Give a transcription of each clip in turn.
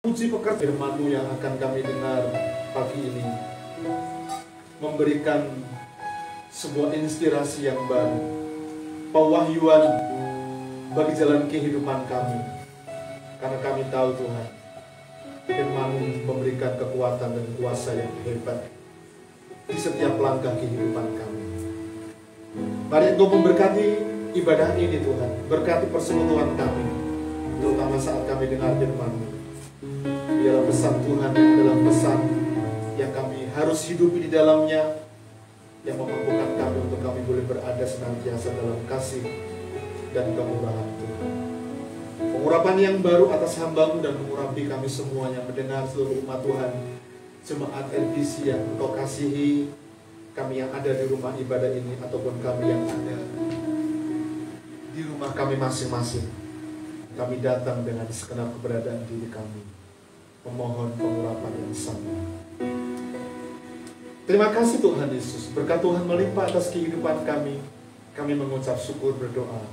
Puji pekerjaan firman-Mu yang akan kami dengar pagi ini, memberikan sebuah inspirasi yang baru, pewahyuan bagi jalan kehidupan kami. Karena kami tahu Tuhan, firman-Mu memberikan kekuatan dan kuasa yang hebat di setiap langkah kehidupan kami. Mari Engkau memberkati ibadah ini Tuhan, berkati persekutuan kami, terutama saat kami dengar firman-Mu. Biarlah pesan Tuhan adalah pesan yang kami harus hidupi di dalamnya, yang memampukan kami untuk kami boleh berada senantiasa dalam kasih dan kemurahan Tuhan. Pengurapan yang baru atas hamba-Mu dan mengurapi kami semua yang mendengar, seluruh umat Tuhan, jemaat LBC yang Engkau kasihi, kami yang ada di rumah ibadah ini ataupun kami yang ada di rumah kami masing-masing. Kami datang dengan segenap keberadaan diri kami, memohon pengurapan yang sama. Terima kasih Tuhan Yesus, berkat Tuhan melimpah atas kehidupan kami. Kami mengucap syukur berdoa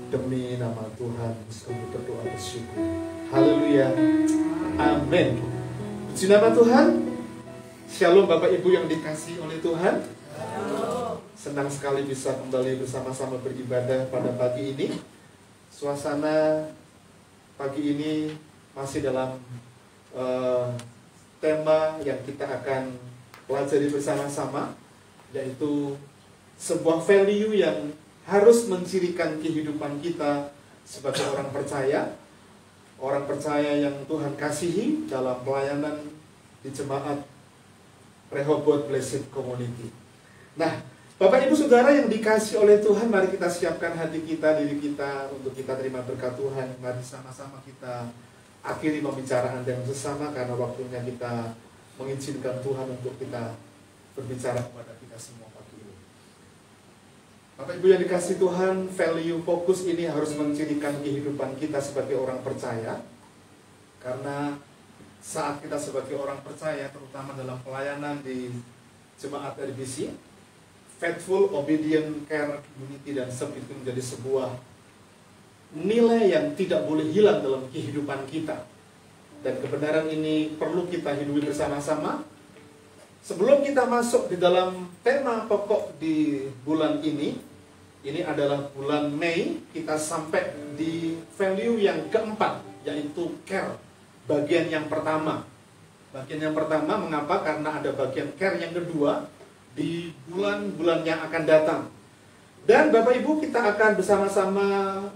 demi nama Tuhan. Kami berdoa bersyukur. Haleluya, amin. Puji nama Tuhan. Shalom Bapak Ibu yang dikasihi oleh Tuhan. Senang sekali bisa kembali bersama-sama beribadah pada pagi ini. Suasana pagi ini masih dalam tema yang kita akan pelajari bersama-sama, yaitu sebuah value yang harus mencirikan kehidupan kita sebagai orang percaya yang Tuhan kasihi dalam pelayanan di jemaat Rehoboth Blessed Community. Nah, Bapak Ibu Saudara yang dikasihi oleh Tuhan, mari kita siapkan hati kita, diri kita untuk kita terima berkat Tuhan. Mari sama-sama kita akhiri pembicaraan dengan sesama, karena waktunya kita mengizinkan Tuhan untuk kita berbicara kepada kita semua pagi ini. Bapak Ibu yang dikasihi Tuhan, value fokus ini harus mencirikan kehidupan kita sebagai orang percaya. Karena saat kita sebagai orang percaya, terutama dalam pelayanan di jemaat RBC, faithful, obedient, care, unity, dan serve itu menjadi sebuah nilai yang tidak boleh hilang dalam kehidupan kita. Dan kebenaran ini perlu kita hidupi bersama-sama. Sebelum kita masuk di dalam tema pokok di bulan ini adalah bulan Mei, kita sampai di value yang keempat, yaitu care. Bagian yang pertama. Bagian yang pertama, mengapa? Karena ada bagian care yang kedua di bulan-bulan yang akan datang. Dan Bapak Ibu, kita akan bersama-sama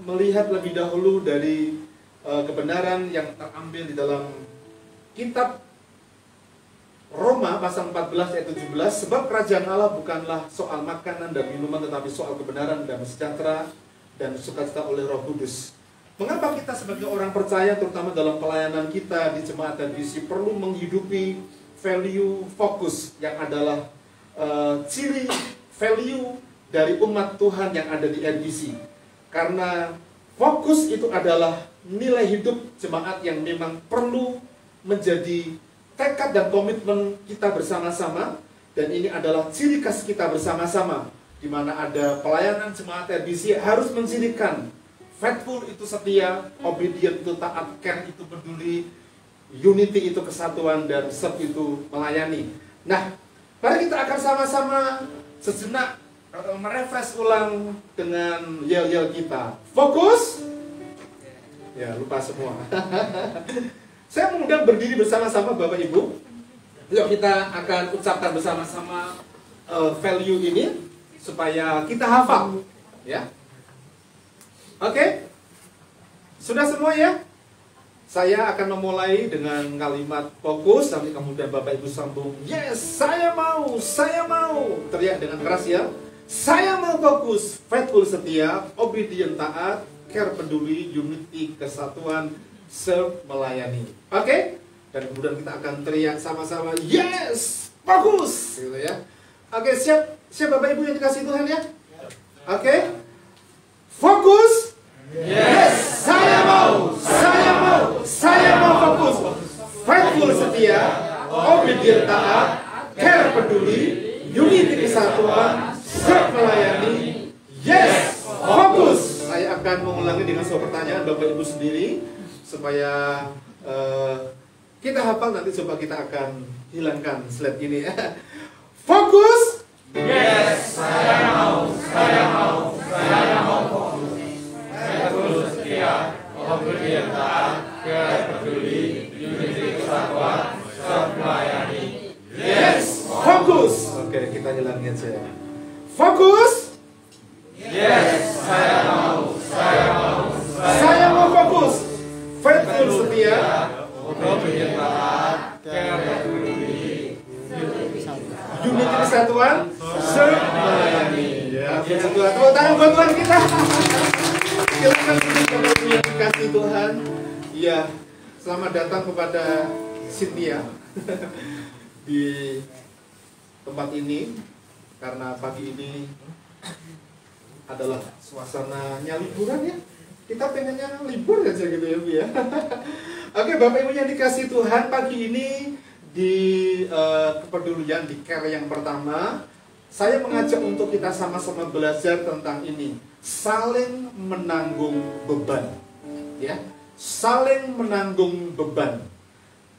melihat lebih dahulu dari kebenaran yang terambil di dalam kitab Roma pasal 14 ayat 17. Sebab kerajaan Allah bukanlah soal makanan dan minuman, tetapi soal kebenaran dan sejahtera dan sukacita oleh Roh Kudus. Mengapa kita sebagai orang percaya, terutama dalam pelayanan kita di jemaat dan visi, perlu menghidupi value fokus yang adalah ciri value dari umat Tuhan yang ada di RBC. Karena fokus itu adalah nilai hidup jemaat yang memang perlu menjadi tekad dan komitmen kita bersama-sama. Dan ini adalah ciri khas kita bersama-sama, di mana ada pelayanan jemaat RBC harus mencirikan faithful itu setia, obedient itu taat, care itu peduli, unity itu kesatuan, dan serve itu melayani. Nah, mari kita akan sama-sama sejenak merefresh ulang dengan yel-yel kita. Fokus. Ya, lupa semua. Saya mengundang berdiri bersama-sama Bapak Ibu. Yuk kita akan ucapkan bersama-sama value ini supaya kita hafal, ya. Oke? Sudah semua ya? Saya akan memulai dengan kalimat fokus, nanti kemudian Bapak Ibu sambung, yes, saya mau, teriak dengan keras ya. Saya mau fokus, faithful setia, obedient taat, care peduli, unity kesatuan, serve melayani. Oke? Dan kemudian kita akan teriak sama-sama, yes, fokus, gitu ya. Oke, siap Bapak Ibu yang dikasih Tuhan ya? Oke? Fokus. Yes, saya mau fokus, faithful setia, obedient taat, care peduli, unity kesatuan, serve melayani. Yes, fokus. Saya akan mengulangi dengan sebuah pertanyaan Bapak Ibu sendiri supaya Kita hafal, nanti coba kita akan hilangkan slide ini ya. Fokus. Yes, saya mau, saya mau, saya mau fokus. Saya tulus setia, obedient taat, peduli, unity kesatuan, serta melayani. Yes, Fokus. Oke, kita hilangin aja. Fokus. Yes, saya mau, saya mau, Saya mau fokus. Faithful, setia. obedient taat, peduli, Unity kesatuan. Serve melayani. Ya, puji Tuhan. Tepuk tangan buat Tuhan kita. Silakan teman-teman yang dikasih Tuhan. Ya, selamat datang kepada Cynthia di tempat ini, karena pagi ini adalah suasananya liburan ya. Kita pengennya libur aja gitu ya Bu ya. Oke, Bapak Ibu yang dikasih Tuhan, pagi ini di kepedulian di care yang pertama, saya mengajak untuk kita sama-sama belajar tentang ini, saling menanggung beban. Ya, saling menanggung beban.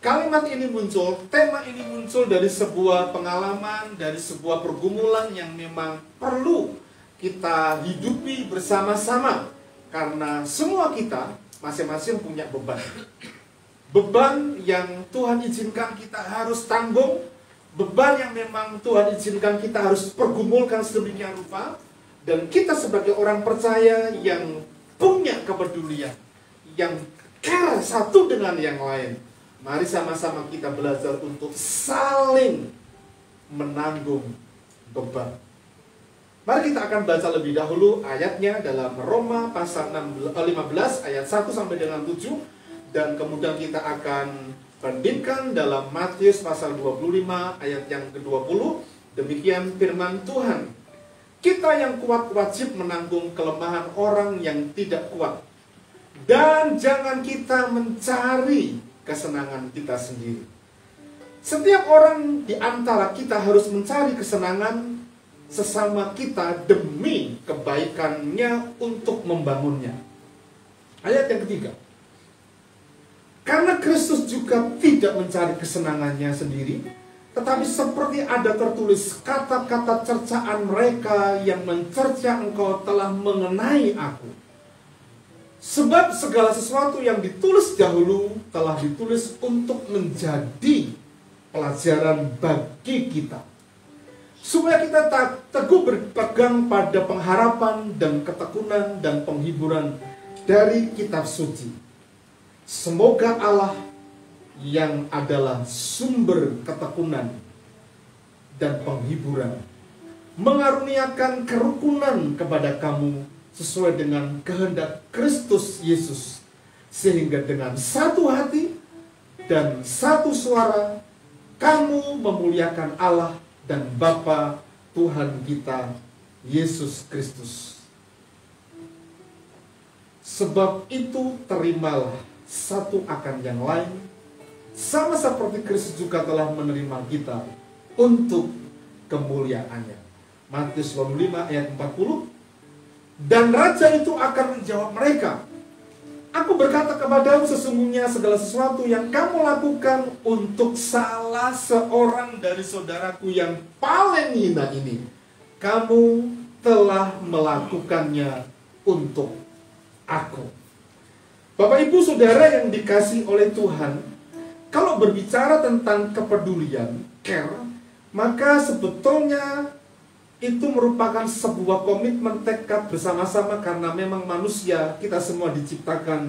Kalimat ini muncul, tema ini muncul dari sebuah pengalaman, dari sebuah pergumulan yang memang perlu kita hidupi bersama-sama. Karena semua kita masing-masing punya beban. Beban yang Tuhan izinkan kita harus tanggung. Beban yang memang Tuhan izinkan kita harus pergumulkan sedemikian rupa. Dan kita sebagai orang percaya yang punya kepedulian, yang care satu dengan yang lain, mari sama-sama kita belajar untuk saling menanggung beban. Mari kita akan baca lebih dahulu ayatnya dalam Roma pasal 15 ayat 1 sampai dengan 7. Dan kemudian kita akan bandingkan dalam Matius pasal 25 ayat yang ke-20. Demikian firman Tuhan. Kita yang kuat wajib menanggung kelemahan orang yang tidak kuat. Dan jangan kita mencari kesenangan kita sendiri. Setiap orang di antara kita harus mencari kesenangan sesama kita demi kebaikannya untuk membangunnya. Ayat yang ketiga. Karena Kristus juga tidak mencari kesenangannya sendiri, tetapi seperti ada tertulis kata-kata cercaan mereka yang mencerca engkau telah mengenai aku. Sebab segala sesuatu yang ditulis dahulu telah ditulis untuk menjadi pelajaran bagi kita, supaya kita teguh berpegang pada pengharapan dan ketekunan dan penghiburan dari kitab suci. Semoga Allah yang adalah sumber ketekunan dan penghiburan mengaruniakan kerukunan kepada kamu sesuai dengan kehendak Kristus Yesus, sehingga dengan satu hati dan satu suara kamu memuliakan Allah dan Bapa Tuhan kita Yesus Kristus. Sebab itu terimalah satu akan yang lain, sama seperti Kristus juga telah menerima kita untuk kemuliaannya. Matius 25 ayat 40. Dan raja itu akan menjawab mereka, aku berkata kepadamu, sesungguhnya segala sesuatu yang kamu lakukan untuk salah seorang dari saudaraku yang paling hina ini, kamu telah melakukannya untuk aku. Bapak Ibu Saudara yang dikasihi oleh Tuhan, kalau berbicara tentang kepedulian, care, maka sebetulnya itu merupakan sebuah komitmen tekad bersama-sama, karena memang manusia, kita semua diciptakan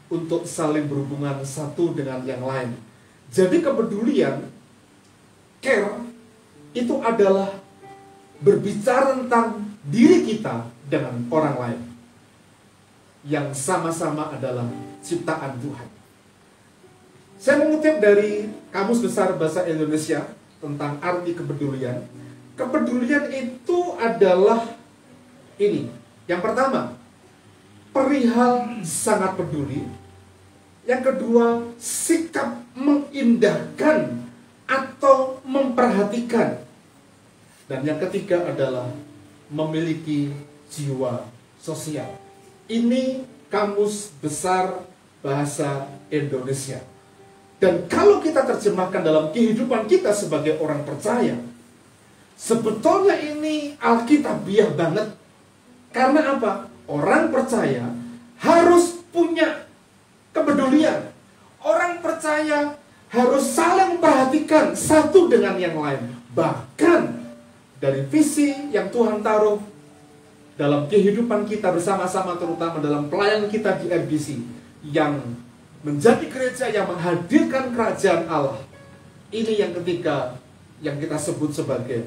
untuk saling berhubungan satu dengan yang lain. Jadi kepedulian, care, itu adalah berbicara tentang diri kita dengan orang lain, yang sama-sama adalah ciptaan Tuhan. Saya mengutip dari Kamus Besar Bahasa Indonesia tentang arti kepedulian. Kepedulian itu adalah ini. Yang pertama, perihal sangat peduli. Yang kedua, sikap mengindahkan atau memperhatikan. Dan yang ketiga adalah memiliki jiwa sosial. Ini Kamus Besar Bahasa Indonesia. Dan kalau kita terjemahkan dalam kehidupan kita sebagai orang percaya, sebetulnya ini alkitabiah banget. Karena apa? Orang percaya harus punya kepedulian. Orang percaya harus saling memperhatikan satu dengan yang lain. Bahkan dari visi yang Tuhan taruh dalam kehidupan kita bersama-sama, terutama dalam pelayanan kita di RBC, yang menjadi gereja yang menghadirkan kerajaan Allah. Ini yang ketiga yang kita sebut sebagai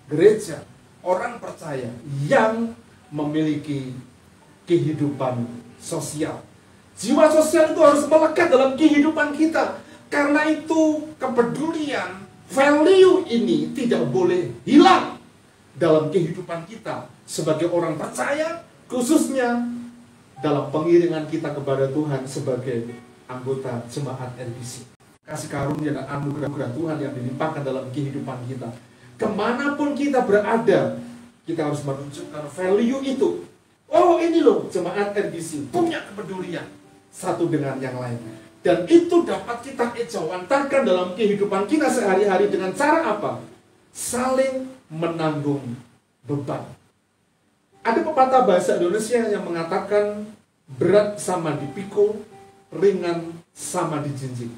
gereja orang percaya yang memiliki kehidupan sosial. Jiwa sosial itu harus melekat dalam kehidupan kita. Karena itu kepedulian, value ini tidak boleh hilang dalam kehidupan kita sebagai orang percaya, khususnya dalam pengiringan kita kepada Tuhan sebagai anggota jemaat RBC. Kasih karunia dan anugerah Tuhan yang dilimpahkan dalam kehidupan kita. Kemanapun kita berada, kita harus menunjukkan value itu. Oh, ini loh jemaat RBC punya kepedulian satu dengan yang lain. Dan itu dapat kita ejawantakan dalam kehidupan kita sehari-hari dengan cara apa? Saling menanggung beban. Ada pepatah bahasa Indonesia yang mengatakan berat sama dipikul, ringan sama dijinjing.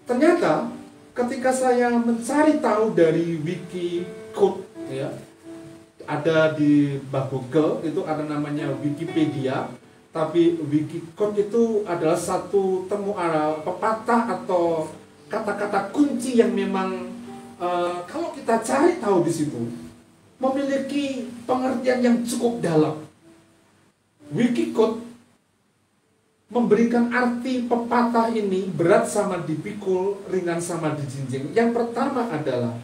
Ternyata ketika saya mencari tahu dari Wikicode, ya, ada di Google itu ada namanya Wikipedia, tapi Wikicode itu adalah satu pepatah atau kata-kata kunci yang memang kalau kita cari tahu di situ memiliki pengertian yang cukup dalam. Wikicode memberikan arti pepatah ini berat sama dipikul, ringan sama dijinjing. Yang pertama adalah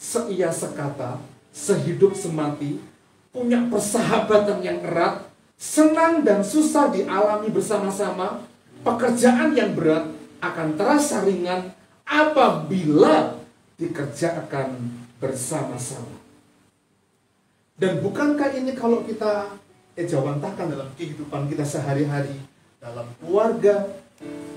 seia sekata, sehidup semati, punya persahabatan yang erat, senang dan susah dialami bersama-sama, pekerjaan yang berat akan terasa ringan apabila dikerjakan bersama-sama. Dan bukankah ini kalau kita ejawantahkan dalam kehidupan kita sehari-hari, dalam keluarga,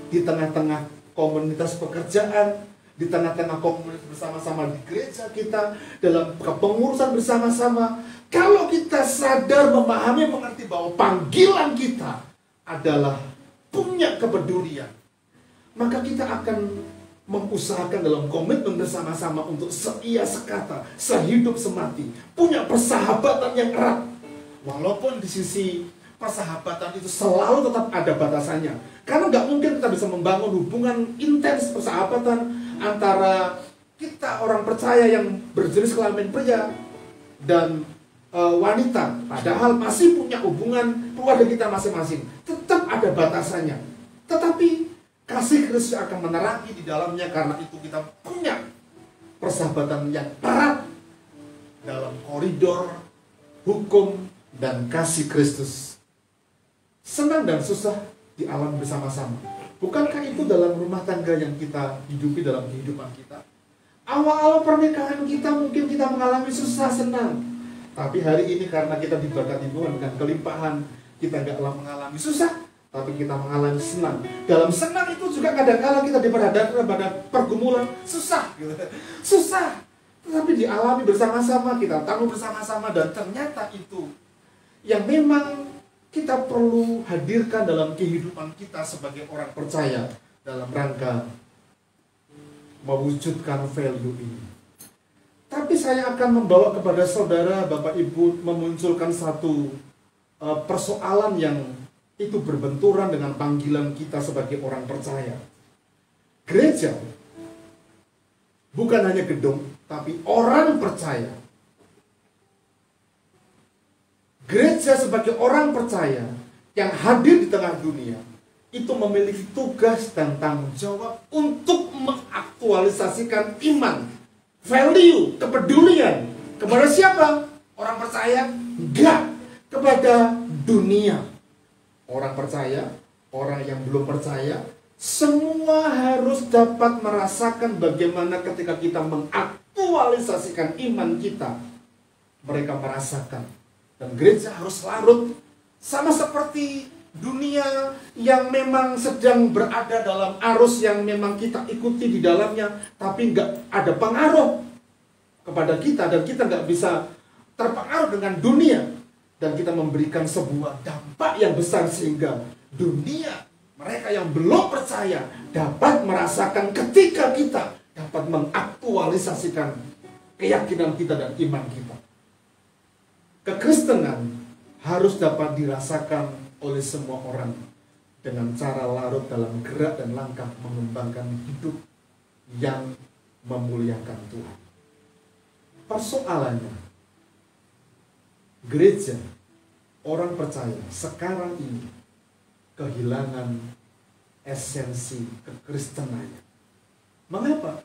di tengah-tengah komunitas pekerjaan, di tengah-tengah komunitas bersama-sama di gereja kita, dalam kepengurusan bersama-sama, kalau kita sadar, memahami, mengerti bahwa panggilan kita adalah punya kepedulian, maka kita akan mengusahakan dalam komitmen bersama-sama untuk seia sekata, sehidup semati, punya persahabatan yang erat. Walaupun di sisi persahabatan itu selalu tetap ada batasannya. Karena nggak mungkin kita bisa membangun hubungan intens persahabatan antara kita orang percaya yang berjenis kelamin pria dan wanita. Padahal masih punya hubungan keluarga kita masing-masing. Tetap ada batasannya. Tetapi kasih Kristus akan menerangi di dalamnya, karena itu kita punya persahabatan yang erat dalam koridor hukum dan kasih Kristus. Senang dan susah dialami bersama-sama. Bukankah itu dalam rumah tangga yang kita hidupi dalam kehidupan kita? Awal-awal pernikahan kita mungkin kita mengalami susah senang. Tapi hari ini karena kita diberkati Tuhan dengan kelimpahan, kita nggak mengalami susah, tapi kita mengalami senang. Dalam senang itu juga kadang-kadang kita diperhadapkan pada pergumulan susah, gitu. Susah, tetapi dialami bersama-sama, kita tanggung bersama-sama, dan ternyata itu yang memang kita perlu hadirkan dalam kehidupan kita sebagai orang percaya dalam rangka mewujudkan value ini. Tapi saya akan membawa kepada saudara, Bapak Ibu, memunculkan satu persoalan yang itu berbenturan dengan panggilan kita sebagai orang percaya. Gereja bukan hanya gedung, tapi orang percaya. Gereja sebagai orang percaya yang hadir di tengah dunia itu memiliki tugas dan tanggung jawab untuk mengaktualisasikan iman, value, kepedulian kepada siapa? Orang percaya? Enggak, kepada dunia. Orang percaya, orang yang belum percaya, semua harus dapat merasakan bagaimana ketika kita mengaktualisasikan iman kita, mereka merasakan. Dan gereja harus larut, sama seperti dunia yang memang sedang berada dalam arus yang memang kita ikuti di dalamnya, tapi nggak ada pengaruh kepada kita, dan kita nggak bisa terpengaruh dengan dunia, dan kita memberikan sebuah dampak yang besar sehingga dunia, mereka yang belum percaya, dapat merasakan ketika kita dapat mengaktualisasikan keyakinan kita dan iman kita. Kekristenan harus dapat dirasakan oleh semua orang dengan cara larut dalam gerak dan langkah mengembangkan hidup yang memuliakan Tuhan. Persoalannya, gereja, orang percaya sekarang ini kehilangan esensi kekristenannya. Mengapa?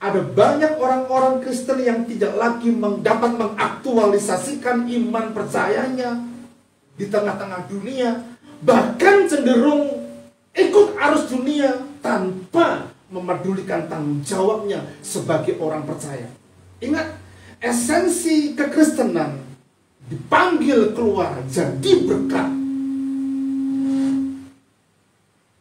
Ada banyak orang-orang Kristen yang tidak lagi dapat mengaktualisasikan iman percayanya di tengah-tengah dunia, bahkan cenderung ikut arus dunia tanpa memedulikan tanggung jawabnya sebagai orang percaya. Ingat, esensi kekristenan dipanggil keluar jadi berkat.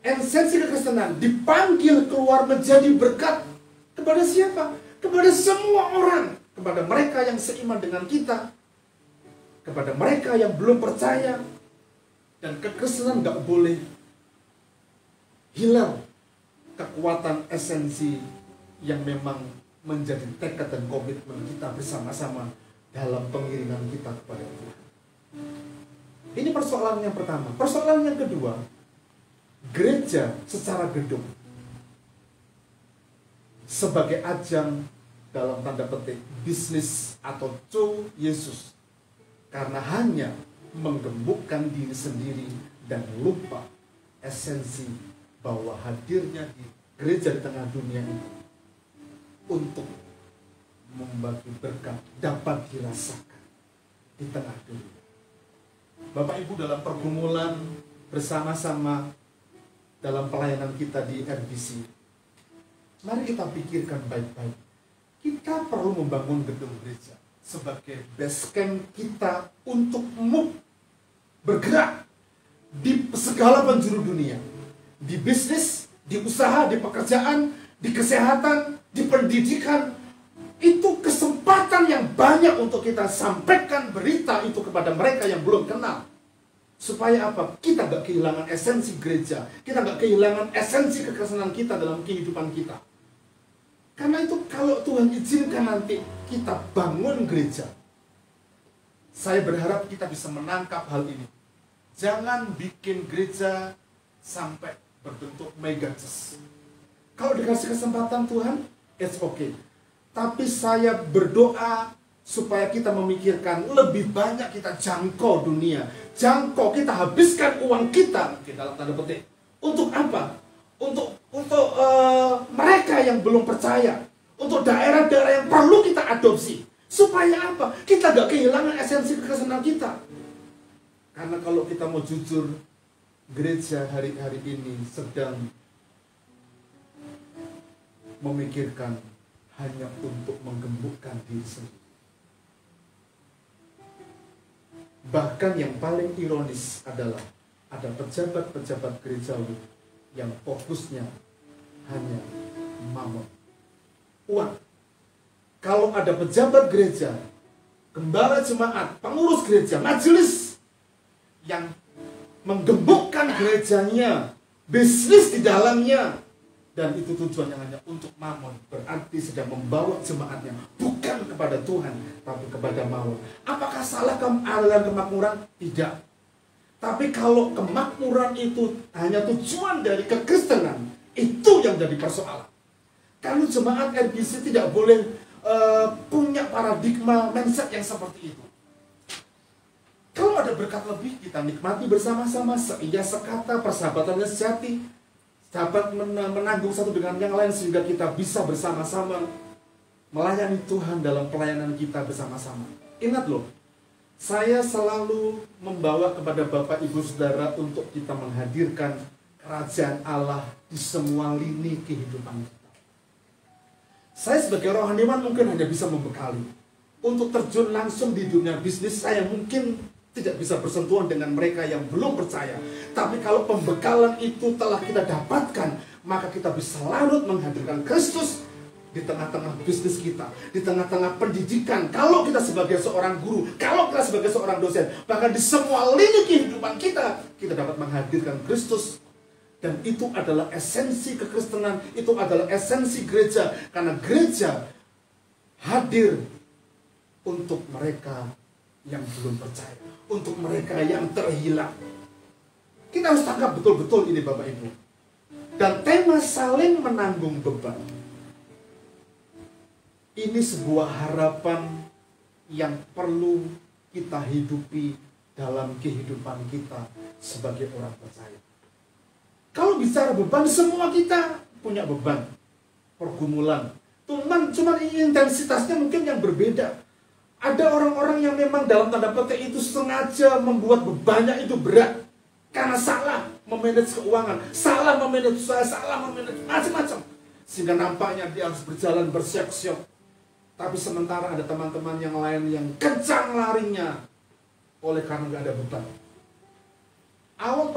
Esensi kekristenan dipanggil keluar menjadi berkat. Kepada siapa? Kepada semua orang. Kepada mereka yang seiman dengan kita, kepada mereka yang belum percaya. Dan kekristenan gak boleh hilang kekuatan esensi yang memang menjadi tekad dan komitmen kita bersama-sama dalam pengiringan kita kepada Tuhan. Ini persoalan yang pertama. Persoalan yang kedua, gereja secara gedung sebagai ajang dalam tanda petik bisnis atau show Yesus, karena hanya menggembukkan diri sendiri dan lupa esensi bahwa hadirnya di gereja di tengah dunia itu untuk membagi berkat dapat dirasakan di tengah dunia. Bapak Ibu, dalam pergumulan bersama-sama dalam pelayanan kita di RBC, mari kita pikirkan baik-baik. Kita perlu membangun gedung gereja sebagai base camp kita untuk bergerak di segala penjuru dunia. Di bisnis, di usaha, di pekerjaan, di kesehatan, di pendidikan. Itu kesempatan yang banyak untuk kita sampaikan berita itu kepada mereka yang belum kenal. Supaya apa? Kita gak kehilangan esensi gereja. Kita gak kehilangan esensi kekristenan kita dalam kehidupan kita. Karena itu kalau Tuhan izinkan nanti kita bangun gereja, saya berharap kita bisa menangkap hal ini. Jangan bikin gereja sampai berbentuk mega church. Kalau dikasih kesempatan Tuhan, it's okay. Tapi saya berdoa supaya kita memikirkan lebih banyak kita jangkau dunia. Jangkau, kita habiskan uang kita, dalam tanda petik. Untuk apa? Untuk mereka yang belum percaya, untuk daerah-daerah yang perlu kita adopsi. Supaya apa? Kita gak kehilangan esensi kekristenan kita. Karena kalau kita mau jujur, gereja hari-hari ini sedang memikirkan hanya untuk menggembukkan diri sendiri. Bahkan yang paling ironis adalah ada pejabat-pejabat gerejawi yang fokusnya hanya mamon, uang. Kalau ada pejabat gereja, gembala jemaat, pengurus gereja, majelis yang menggembukkan gerejanya, bisnis di dalamnya, dan itu tujuannya hanya untuk mamon, berarti sedang membawa jemaatnya bukan kepada Tuhan, tapi kepada mamon. Apakah salah aliran kemakmuran? Tidak. Tapi kalau kemakmuran itu hanya tujuan dari kekristenan, itu yang jadi persoalan. Kalau jemaat RBC tidak boleh punya paradigma mindset yang seperti itu. Kalau ada berkat lebih, kita nikmati bersama-sama, seia sekata, persahabatannya sejati, dapat menanggung satu dengan yang lain, sehingga kita bisa bersama-sama melayani Tuhan dalam pelayanan kita bersama-sama. Ingat loh, saya selalu membawa kepada Bapak Ibu Saudara untuk kita menghadirkan kerajaan Allah di semua lini kehidupan kita. Saya sebagai rohaniwan mungkin hanya bisa membekali. Untuk terjun langsung di dunia bisnis, saya mungkin tidak bisa bersentuhan dengan mereka yang belum percaya. Tapi kalau pembekalan itu telah kita dapatkan, maka kita bisa larut menghadirkan Kristus di tengah-tengah bisnis kita, di tengah-tengah pendidikan. Kalau kita sebagai seorang guru, kalau kita sebagai seorang dosen, bahkan di semua lini kehidupan kita, kita dapat menghadirkan Kristus. Dan itu adalah esensi kekristenan, itu adalah esensi gereja. Karena gereja hadir untuk mereka yang belum percaya, untuk mereka yang terhilang. Kita harus tangkap betul-betul ini Bapak Ibu. Dan tema saling menanggung beban, ini sebuah harapan yang perlu kita hidupi dalam kehidupan kita sebagai orang percaya. Kalau bicara beban, semua kita punya beban, pergumulan. Cuman intensitasnya mungkin yang berbeda. Ada orang-orang yang memang dalam tanda petik itu sengaja membuat bebannya itu berat. Karena salah memanage keuangan, salah memanage usaha, salah memanage macam-macam. Sehingga nampaknya dia harus berjalan bersiap-siap. Tapi sementara ada teman-teman yang lain yang kencang larinya oleh karena nggak ada beban. Awal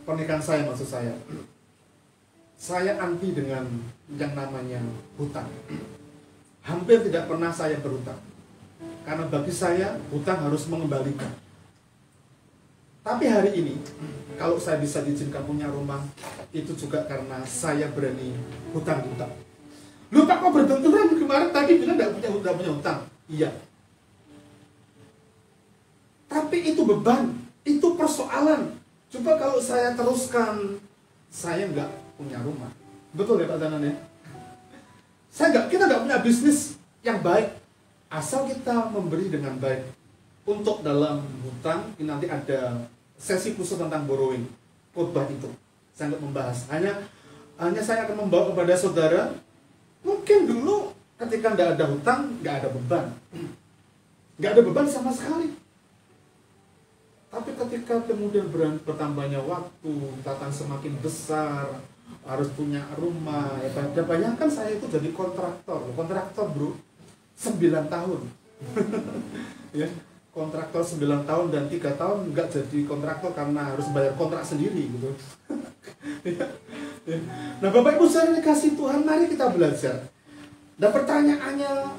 pernikahan saya maksud saya anti dengan yang namanya hutang. Hampir tidak pernah saya berhutang. Karena bagi saya hutang harus mengembalikan. Tapi hari ini, kalau saya bisa diizinkan punya rumah, itu juga karena saya berani hutang-hutang. Lu Pak kok berbenturan kemarin tadi bilang nggak punya hutang. Iya. Tapi itu beban, itu persoalan. Coba kalau saya teruskan, saya nggak punya rumah. Betul ya Pak Danan ya? Kita nggak punya bisnis yang baik. Asal kita memberi dengan baik. Untuk dalam hutang, ini nanti ada sesi khusus tentang borrowing. Khotbah itu. Saya nggak membahas. Hanya saya akan membawa kepada saudara. Mungkin dulu ketika nggak ada hutang, nggak ada beban. Nggak ada beban sama sekali. Tapi ketika kemudian bertambahnya waktu, tatan semakin besar, harus punya rumah. Ya bayangkan saya itu jadi kontraktor bro, 9 tahun. Ya, kontraktor 9 tahun dan 3 tahun nggak jadi kontraktor karena harus bayar kontrak sendiri gitu. Ya. Nah Bapak Ibu saudara dikasih Tuhan, mari kita belajar. Dan pertanyaannya,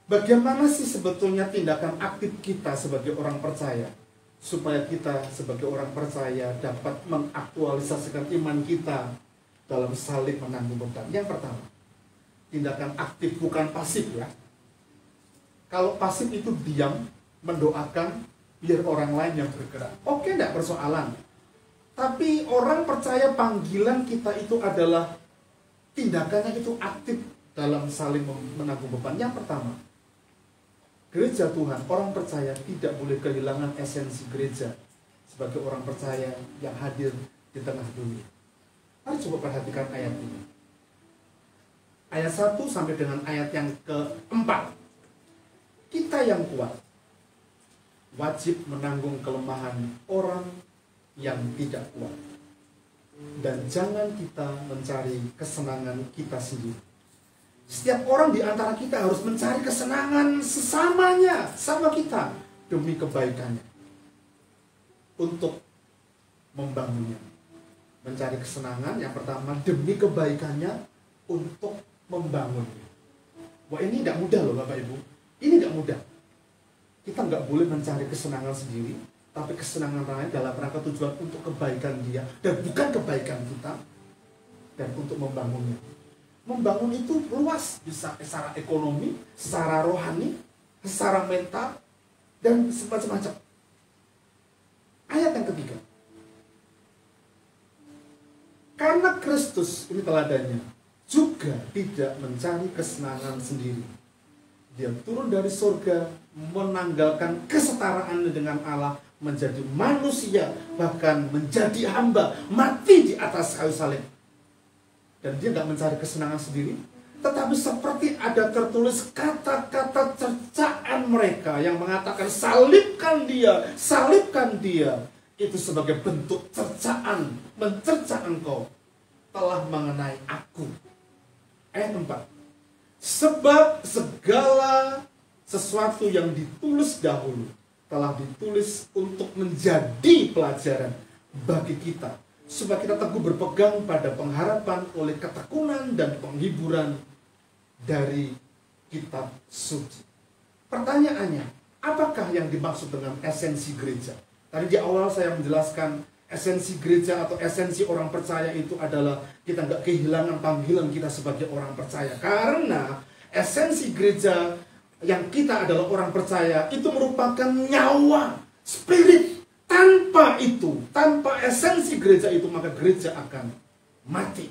bagaimana sih sebetulnya tindakan aktif kita sebagai orang percaya supaya kita sebagai orang percaya dapat mengaktualisasikan iman kita dalam saling menanggung beban. Yang pertama, tindakan aktif bukan pasif ya. Kalau pasif itu diam, mendoakan biar orang lain yang bergerak. Oke, enggak persoalan. Tapi orang percaya panggilan kita itu adalah tindakannya itu aktif dalam saling menanggung beban. Yang pertama, gereja Tuhan, orang percaya tidak boleh kehilangan esensi gereja sebagai orang percaya yang hadir di tengah dunia. Mari coba perhatikan ayat ini. Ayat 1 sampai dengan ayat yang keempat. Kita yang kuat wajib menanggung kelemahan orang yang tidak kuat. Dan jangan kita mencari kesenangan kita sendiri. Setiap orang di antara kita harus mencari kesenangan sesamanya, sama kita, demi kebaikannya. Untuk membangunnya. Mencari kesenangan yang pertama demi kebaikannya untuk membangunnya. Wah, ini tidak mudah loh Bapak Ibu. Ini tidak mudah. Kita nggak boleh mencari kesenangan sendiri, tapi kesenangan lain dalam rangka tujuan untuk kebaikan dia, dan bukan kebaikan kita, dan untuk membangunnya. Membangun itu luas, bisa secara ekonomi, secara rohani, secara mental, dan semacam-macam. Ayat yang ketiga. Karena Kristus, ini teladannya, juga tidak mencari kesenangan sendiri. Dia turun dari surga, menanggalkan kesetaraan dengan Allah, menjadi manusia, bahkan menjadi hamba, mati di atas kayu salib. Dan dia tidak mencari kesenangan sendiri, tetapi seperti ada tertulis kata-kata cercaan mereka yang mengatakan salibkan dia, itu sebagai bentuk cercaan, mencerca engkau telah mengenai aku. Ayat 4. Sebab segala sesuatu yang ditulis dahulu telah ditulis untuk menjadi pelajaran bagi kita, supaya kita teguh berpegang pada pengharapan oleh ketekunan dan penghiburan dari kitab suci. Pertanyaannya, apakah yang dimaksud dengan esensi gereja? Tadi di awal saya menjelaskan esensi gereja atau esensi orang percaya itu adalah kita nggak kehilangan panggilan kita sebagai orang percaya. Karena esensi gereja yang kita adalah orang percaya itu merupakan nyawa, spirit. Tanpa itu, tanpa esensi gereja itu, maka gereja akan mati.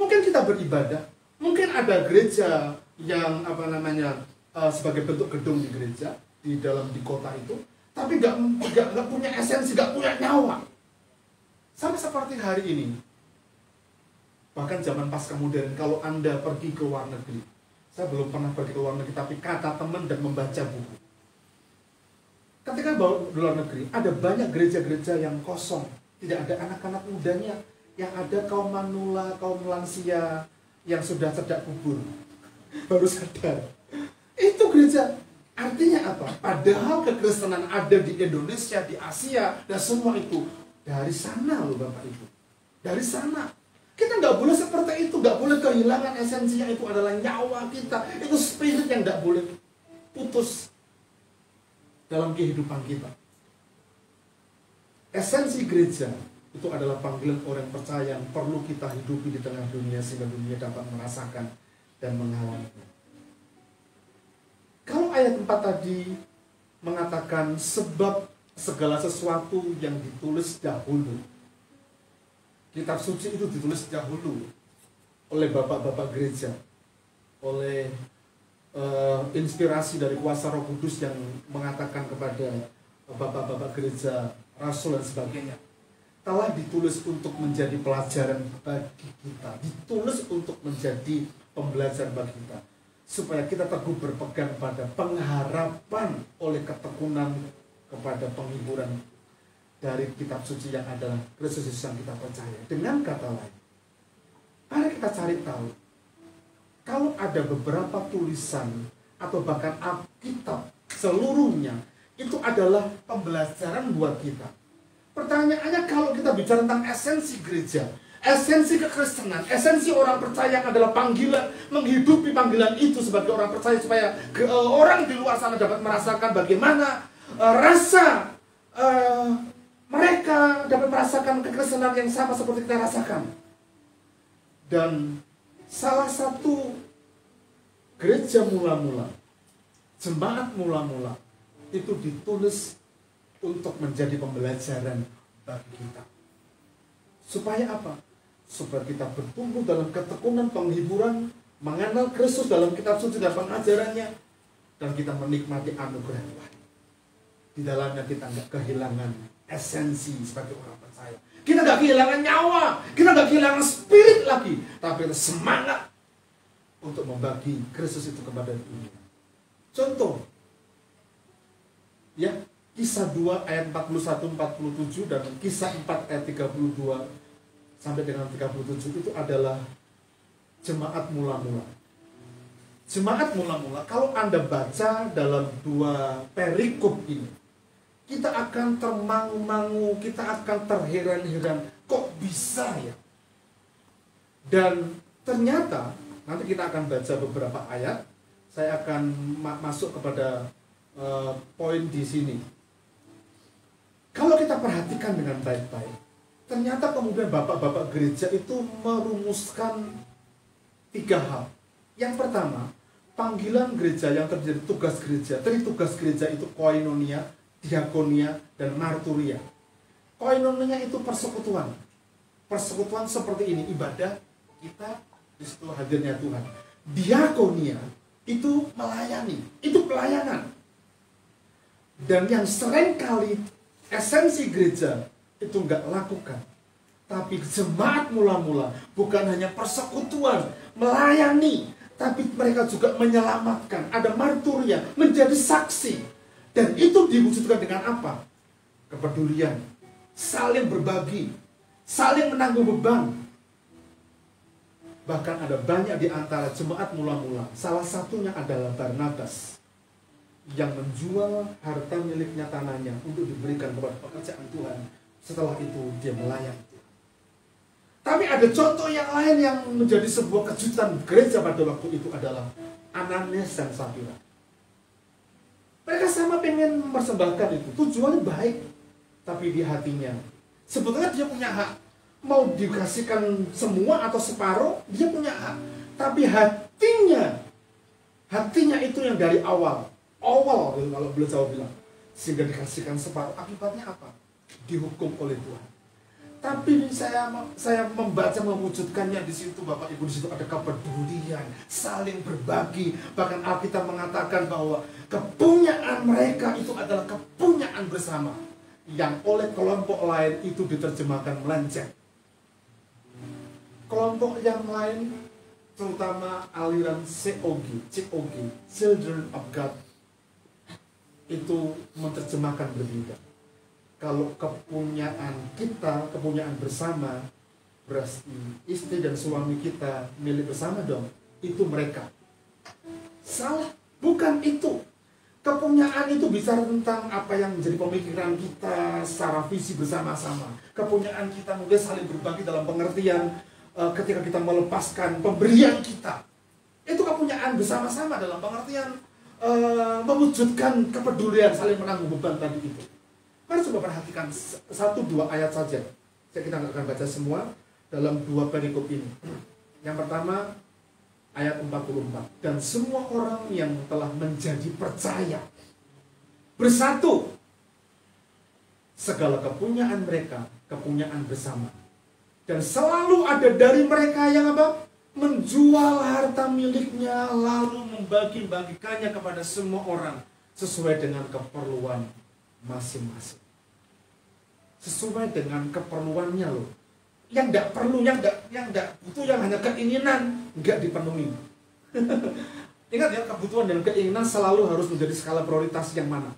Mungkin kita beribadah, mungkin ada gereja yang sebagai bentuk gedung di gereja di kota itu, tapi nggak punya esensi, nggak punya nyawa. Sampai seperti hari ini, bahkan zaman pasca modern, kalau Anda pergi ke luar negeri, saya belum pernah pergi ke luar negeri, tapi kata teman dan membaca buku. Ketika di luar negeri, ada banyak gereja-gereja yang kosong, tidak ada anak-anak mudanya, yang ada kaum manula, kaum lansia yang sudah cerdak kubur, baru sadar. Itu gereja. Artinya apa? Padahal kekristenan ada di Indonesia, di Asia, dan semua itu dari sana loh Bapak Ibu. Dari sana. Kita nggak boleh seperti itu, nggak boleh kehilangan esensinya, itu adalah nyawa kita. Itu spirit yang nggak boleh putus dalam kehidupan kita. Esensi gereja itu adalah panggilan orang percaya yang perlu kita hidupi di tengah dunia sehingga dunia dapat merasakan dan mengalaminya. Kalau ayat 4 tadi mengatakan sebab segala sesuatu yang ditulis dahulu. Kitab suci itu ditulis dahulu oleh bapak-bapak gereja, oleh inspirasi dari kuasa Roh Kudus yang mengatakan kepada bapak-bapak gereja, rasul dan sebagainya, telah ditulis untuk menjadi pelajaran bagi kita, ditulis untuk menjadi pembelajaran bagi kita, supaya kita teguh berpegang pada pengharapan oleh ketekunan kepada penghiburan dari kitab suci yang adalah Kristus Yesus yang kita percaya. Dengan kata lain, mari kita cari tahu, kalau ada beberapa tulisan atau bahkan Alkitab seluruhnya itu adalah pembelajaran buat kita. Pertanyaannya, kalau kita bicara tentang esensi gereja, esensi kekristenan, esensi orang percaya adalah panggilan, menghidupi panggilan itu sebagai orang percaya, supaya orang di luar sana dapat merasakan bagaimana rasa mereka dapat merasakan kekristenan yang sama seperti kita rasakan. Dan salah satu gereja mula-mula, jemaat mula-mula, itu ditulis untuk menjadi pembelajaran bagi kita. Supaya apa? Supaya kita bertumbuh dalam ketekunan penghiburan, mengenal Kristus dalam kitab suci dan pengajarannya, dan kita menikmati anugerah Tuhan. Di dalamnya kita nggak kehilangan esensi sebagai orang percaya. Kita nggak kehilangan nyawa, kita nggak kehilangan spirit lagi, tapi kita semangat untuk membagi Kristus itu kepada dunia. Contoh, ya, Kisah 2 ayat 41-47 dan Kisah 4 ayat 32 sampai dengan 37 itu adalah jemaat mula-mula. Jemaat mula-mula, kalau Anda baca dalam 2 perikop ini, kita akan termangu-mangu, kita akan terheran-heran, kok bisa ya? Dan ternyata, nanti kita akan baca beberapa ayat, saya akan masuk kepada poin di sini. Kalau kita perhatikan dengan baik-baik, ternyata kemudian bapak-bapak gereja itu merumuskan 3 hal. Yang pertama, panggilan gereja yang terjadi tugas gereja. Tadi tugas gereja itu koinonia, diakonia, dan marturia. Koinonia itu persekutuan. Persekutuan seperti ini, ibadah kita di situ hadirnya Tuhan. Diakonia itu melayani, itu pelayanan. Dan yang sering kali esensi gereja itu nggak lakukan, tapi jemaat mula-mula bukan hanya persekutuan, melayani, tapi mereka juga menyelamatkan. Ada marturia, menjadi saksi. Dan itu diwujudkan dengan apa? Kepedulian, saling berbagi, saling menanggung beban. Bahkan ada banyak di antara jemaat mula-mula, salah satunya adalah Barnabas, yang menjual harta miliknya, tanahnya, untuk diberikan kepada pekerjaan Tuhan. Setelah itu dia melayani. Tapi ada contoh yang lain yang menjadi sebuah kejutan gereja pada waktu itu adalah Ananias dan Safira. Mereka sama pengen mempersembahkan itu, tujuannya baik, tapi di hatinya sebetulnya dia punya hak, mau dikasihkan semua atau separuh, dia punya hak. Tapi hatinya itu yang dari awal kalau boleh Jawa bilang, sehingga dikasihkan separuh. Akibatnya apa? Dihukum oleh Tuhan. Tapi saya membaca, mewujudkannya di situ, Bapak Ibu, di situ ada kepedulian, saling berbagi. Bahkan Alkitab mengatakan bahwa kepunyaan mereka itu adalah kepunyaan bersama, yang oleh kelompok lain itu diterjemahkan melenceng. Kelompok yang lain, terutama aliran COG, Children of God, itu menerjemahkan berbeda. Kalau kepunyaan kita, kepunyaan bersama, berarti istri dan suami kita milik bersama dong. Itu mereka. Salah, bukan itu. Kepunyaan itu bicara tentang apa yang menjadi pemikiran kita secara visi bersama-sama. Kepunyaan kita mungkin saling berbagi dalam pengertian ketika kita melepaskan pemberian kita. Itu kepunyaan bersama-sama dalam pengertian mewujudkan kepedulian, saling menanggung beban tadi itu. Mari coba perhatikan 1-2 ayat saja. Kita nggak akan baca semua dalam 2 perikop ini. Yang pertama, ayat 44. Dan semua orang yang telah menjadi percaya bersatu, segala kepunyaan mereka, kepunyaan bersama. Dan selalu ada dari mereka yang apa? Menjual harta miliknya, lalu membagi-bagikannya kepada semua orang sesuai dengan keperluan masing-masing. Sesuai dengan keperluannya loh. Yang tidak perlu, yang tidak butuh, yang hanya keinginan, nggak dipenuhi. Ingat ya, kebutuhan dan keinginan selalu harus menjadi skala prioritas yang mana.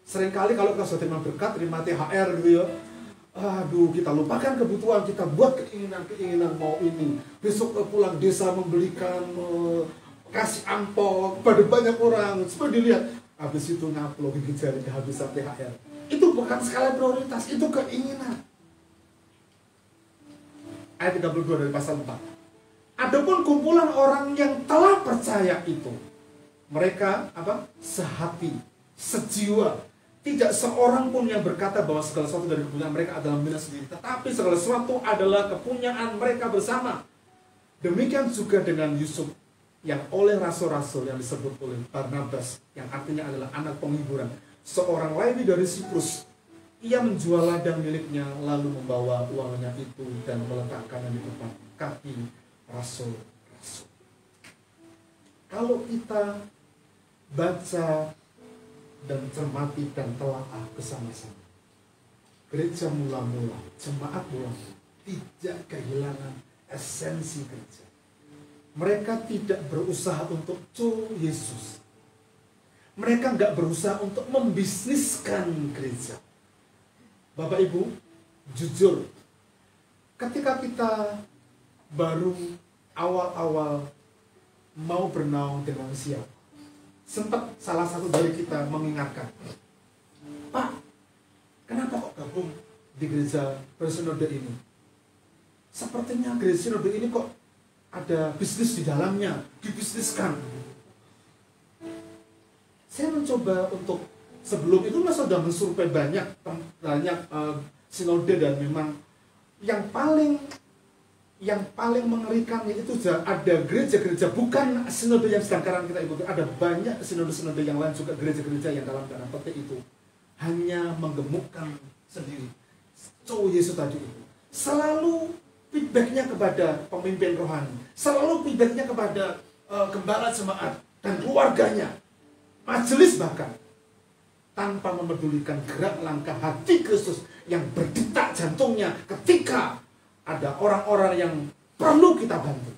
Seringkali kalau kita sudah terima berkat, terima THR gitu ya, aduh, kita lupakan kebutuhan, kita buat keinginan mau ini. Besok pulang desa membelikan, kasih ampau pada banyak orang, supaya dilihat. Habis itu ngupload gigi jari kehabisan THR. Itu bukan skala prioritas, itu keinginan. Ayat 32 dari pasal 4. Adapun kumpulan orang yang telah percaya itu, mereka apa? Sehati, sejiwa. Tidak seorang pun yang berkata bahwa segala sesuatu dari kepunyaan mereka adalah milik sendiri, tetapi segala sesuatu adalah kepunyaan mereka bersama. Demikian juga dengan Yusuf, yang oleh rasul-rasul yang disebut oleh Barnabas, yang artinya adalah anak penghiburan, seorang Lewi dari Siprus. Ia menjual ladang miliknya, lalu membawa uangnya itu dan meletakkannya di depan kaki rasul-rasul. Kalau kita baca dan cermati dan telaah bersama-sama, gereja mula-mula, jemaat mula-mula tidak kehilangan esensi gereja. Mereka tidak berusaha untuk Yesus. Mereka nggak berusaha untuk membisniskan gereja. Bapak Ibu, jujur, ketika kita baru awal-awal mau bernaung dengan siapa, sempat salah satu dari kita mengingatkan, Pak, kenapa kok gabung di gereja bersinode ini? Sepertinya gereja sinode ini kok ada bisnis di dalamnya, dibisniskan. Saya mencoba untuk sebelum itu sudah mensurvei banyak sinode, dan memang yang paling mengerikan itu ada gereja-gereja, bukan sinode yang sekarang kita ikuti, ada banyak sinode-sinode yang lain juga, gereja-gereja yang dalam tanda petik itu hanya menggemukkan sendiri. Yesus tadi itu selalu feedbacknya kepada pemimpin rohani, selalu feedbacknya kepada gembala jemaat dan keluarganya, majelis, bahkan tanpa memedulikan gerak langkah hati Kristus yang berdetak jantungnya ketika ada orang-orang yang perlu kita bantu.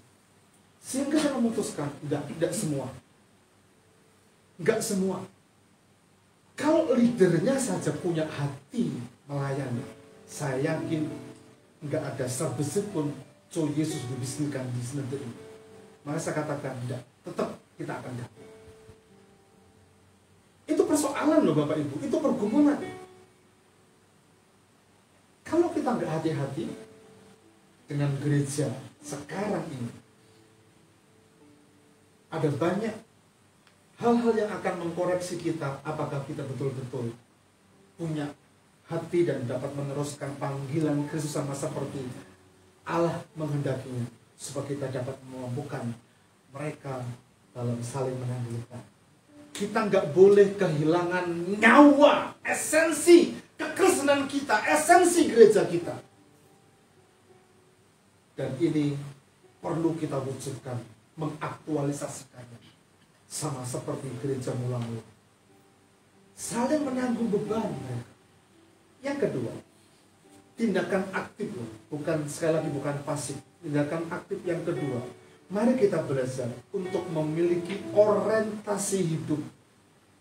Sehingga saya memutuskan, tidak semua. Enggak semua. Kalau leadernya saja punya hati melayani, saya yakin enggak ada sebesit pun Yesus dibisnikan di sinode ini. Maka saya katakan, tidak, tetap kita akan gabung. persoalan loh Bapak Ibu, itu pergumulan. Kalau kita nggak hati-hati dengan gereja sekarang ini, ada banyak hal-hal yang akan mengkoreksi kita apakah kita betul-betul punya hati dan dapat meneruskan panggilan Kristus sama seperti Allah menghendakinya, supaya kita dapat memampukan mereka dalam saling menanggungkan. Kita nggak boleh kehilangan nyawa, esensi kekristenan kita, esensi gereja kita. Dan ini perlu kita wujudkan, mengaktualisasikannya. Sama seperti gereja mula-mula. Saling menanggung beban mereka. Yang kedua, tindakan aktif loh. Bukan, sekali lagi bukan pasif. Tindakan aktif yang kedua. Mari kita belajar untuk memiliki orientasi hidup